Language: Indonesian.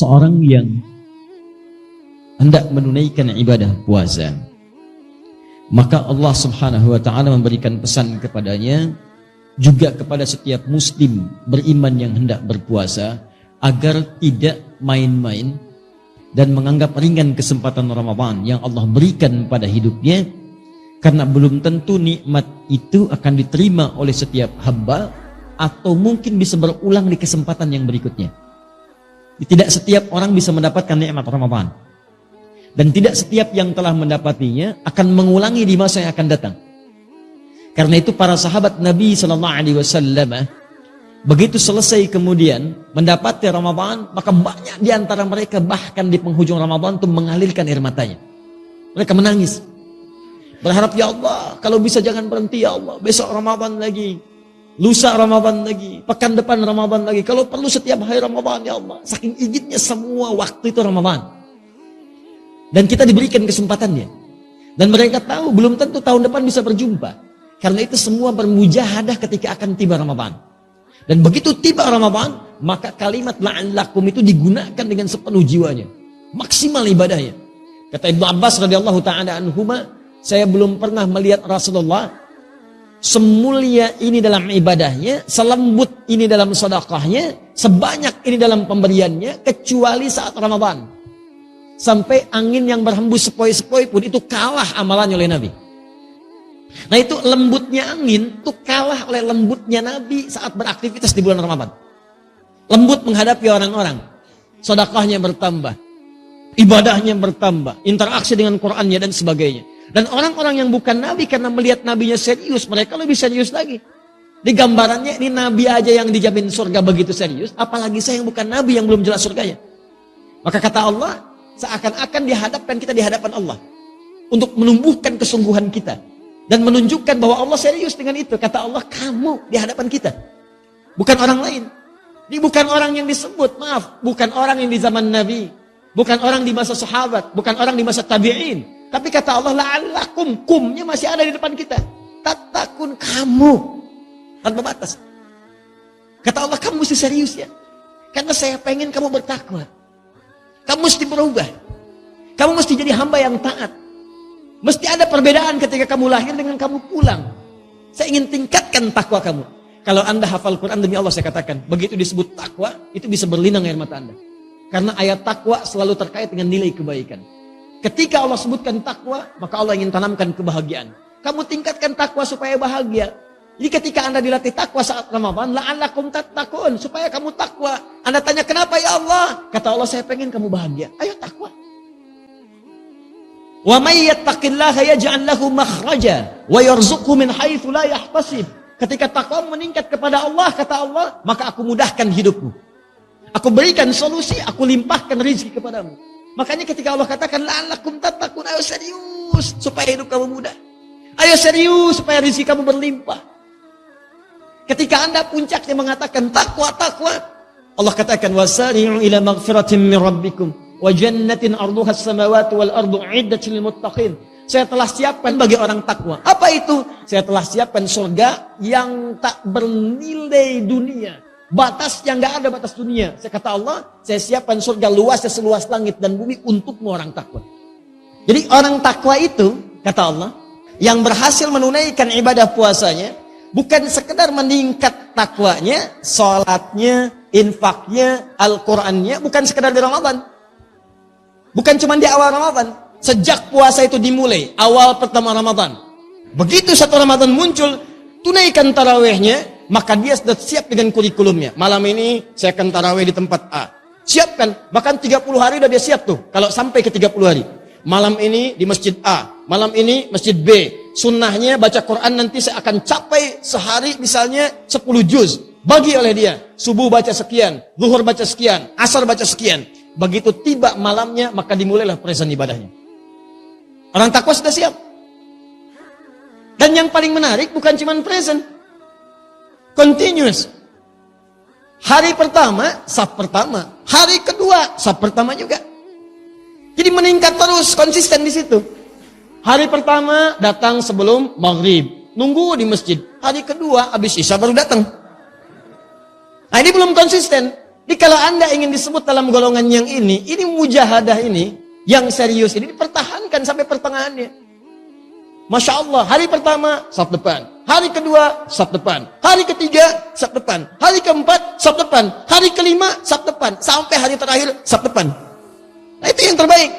seorang yang hendak menunaikan ibadah puasa, maka Allah Subhanahu wa ta'ala memberikan pesan kepadanya, juga kepada setiap muslim beriman yang hendak berpuasa, agar tidak main-main dan menganggap ringan kesempatan Ramadan yang Allah berikan pada hidupnya, karena belum tentu nikmat itu akan diterima oleh setiap hamba, atau mungkin bisa berulang di kesempatan yang berikutnya. Tidak setiap orang bisa mendapatkan nikmat Ramadan, dan tidak setiap yang telah mendapatinya akan mengulangi di masa yang akan datang. Karena itu para sahabat Nabi SAW, begitu selesai kemudian mendapati Ramadan, maka banyak di antara mereka bahkan di penghujung Ramadan itu mengalirkan air matanya. Mereka menangis, berharap, ya Allah, kalau bisa jangan berhenti ya Allah, besok Ramadan lagi, lusa Ramadan lagi, pekan depan Ramadan lagi, kalau perlu setiap hari Ramadan ya Allah. Saking inginnya semua waktu itu Ramadan, dan kita diberikan kesempatannya, dan mereka tahu belum tentu tahun depan bisa berjumpa. Karena itu semua bermujahadah ketika akan tiba Ramadan. Dan begitu tiba Ramadan, maka kalimat la'allakum itu digunakan dengan sepenuh jiwanya, maksimal ibadahnya. Kata Ibnu Abbas radhiyallahu ta'ala anhuma, saya belum pernah melihat Rasulullah semulia ini dalam ibadahnya, selembut ini dalam sedekahnya, sebanyak ini dalam pemberiannya, kecuali saat Ramadan. Sampai angin yang berhembus sepoi-sepoi pun itu kalah amalannya oleh Nabi. Nah itu lembutnya angin itu kalah oleh lembutnya Nabi saat beraktivitas di bulan Ramadan. Lembut menghadapi orang-orang, sedekahnya bertambah, ibadahnya bertambah, interaksi dengan Qur'annya dan sebagainya. Dan orang-orang yang bukan Nabi, karena melihat Nabinya serius, mereka lebih serius lagi. Di gambarannya ini Nabi aja yang dijamin surga begitu serius, apalagi saya yang bukan Nabi yang belum jelas surganya. Maka kata Allah, seakan-akan dihadapkan kita di hadapan Allah untuk menumbuhkan kesungguhan kita dan menunjukkan bahwa Allah serius dengan itu. Kata Allah, kamu di hadapan kita, bukan orang lain. Ini bukan orang yang disebut, maaf, bukan orang yang di zaman Nabi, bukan orang di masa sahabat, bukan orang di masa tabi'in. Tapi kata Allah, la'allakum, kumnya masih ada di depan kita. Tatakun, kamu, tanpa batas. Kata Allah, kamu mesti serius ya, karena saya pengen kamu bertakwa. Kamu mesti berubah, kamu mesti jadi hamba yang taat. Mesti ada perbedaan ketika kamu lahir dengan kamu pulang. Saya ingin tingkatkan takwa kamu. Kalau anda hafal Quran, demi Allah saya katakan, begitu disebut takwa, itu bisa berlinang air mata anda. Karena ayat takwa selalu terkait dengan nilai kebaikan. Ketika Allah sebutkan takwa, maka Allah ingin tanamkan kebahagiaan. Kamu tingkatkan takwa supaya bahagia. Jadi ketika anda dilatih takwa saat Ramadan, la'allakum tattaqun, supaya kamu takwa. Anda tanya, kenapa ya Allah? Kata Allah, saya pengen kamu bahagia. Ayo takwa. Wa may yattaqillaha yaj'al lahu makhraja wa yarzuqhu min haitsu la yahtasib. Ketika takwa meningkat kepada Allah, kata Allah, maka aku mudahkan hidupmu. Aku berikan solusi, aku limpahkan rezeki kepadamu. Makanya ketika Allah katakan la'allakum tattaqun, ayo serius supaya hidup kamu mudah. Ayo serius supaya rezeki kamu berlimpah. Ketika anda puncaknya mengatakan takwa, Allah katakan wasari'u ila maghfiratin min rabbikum wa jannatin arduha as-samawati wal ardu 'iddatil lil muttaqin. Saya telah siapkan bagi orang takwa. Apa itu? Saya telah siapkan surga yang tak bernilai dunia. Batas yang enggak ada batas dunia. Saya kata Allah, saya siapkan surga luasnya seluas langit dan bumi untukmu orang takwa. Jadi orang takwa itu, kata Allah, yang berhasil menunaikan ibadah puasanya, bukan sekedar meningkat takwanya, salatnya, infaknya, Al-Qur'annya, bukan sekedar di Ramadan. Bukan cuma di awal Ramadan. Sejak puasa itu dimulai, awal pertama Ramadan. Begitu satu Ramadan muncul, tunaikan tarawihnya, maka dia sudah siap dengan kurikulumnya. Malam ini saya akan tarawih di tempat A. Siapkan, bahkan 30 hari sudah dia siap tuh, kalau sampai ke 30 hari. Malam ini di masjid A, malam ini masjid B. Sunnahnya baca Quran nanti saya akan capai sehari misalnya 10 juz. Bagi oleh dia, subuh baca sekian, zuhur baca sekian, asar baca sekian. Begitu tiba malamnya, maka dimulailah present ibadahnya. Orang takwa sudah siap. Dan yang paling menarik bukan cuma present, continuous. Hari pertama, saf pertama. Hari kedua, saf pertama juga. Jadi meningkat terus, konsisten di situ. Hari pertama datang sebelum maghrib, nunggu di masjid. Hari kedua habis isya baru datang. Nah ini belum konsisten. Jadi kalau Anda ingin disebut dalam golongan yang ini mujahadah ini, yang serius ini dipertahankan sampai pertengahannya. Masya Allah, hari pertama, saf depan. Hari kedua, saf depan. Hari ketiga, saf depan. Hari keempat, saf depan. Hari kelima, saf depan. Sampai hari terakhir, saf depan. Nah, itu yang terbaik.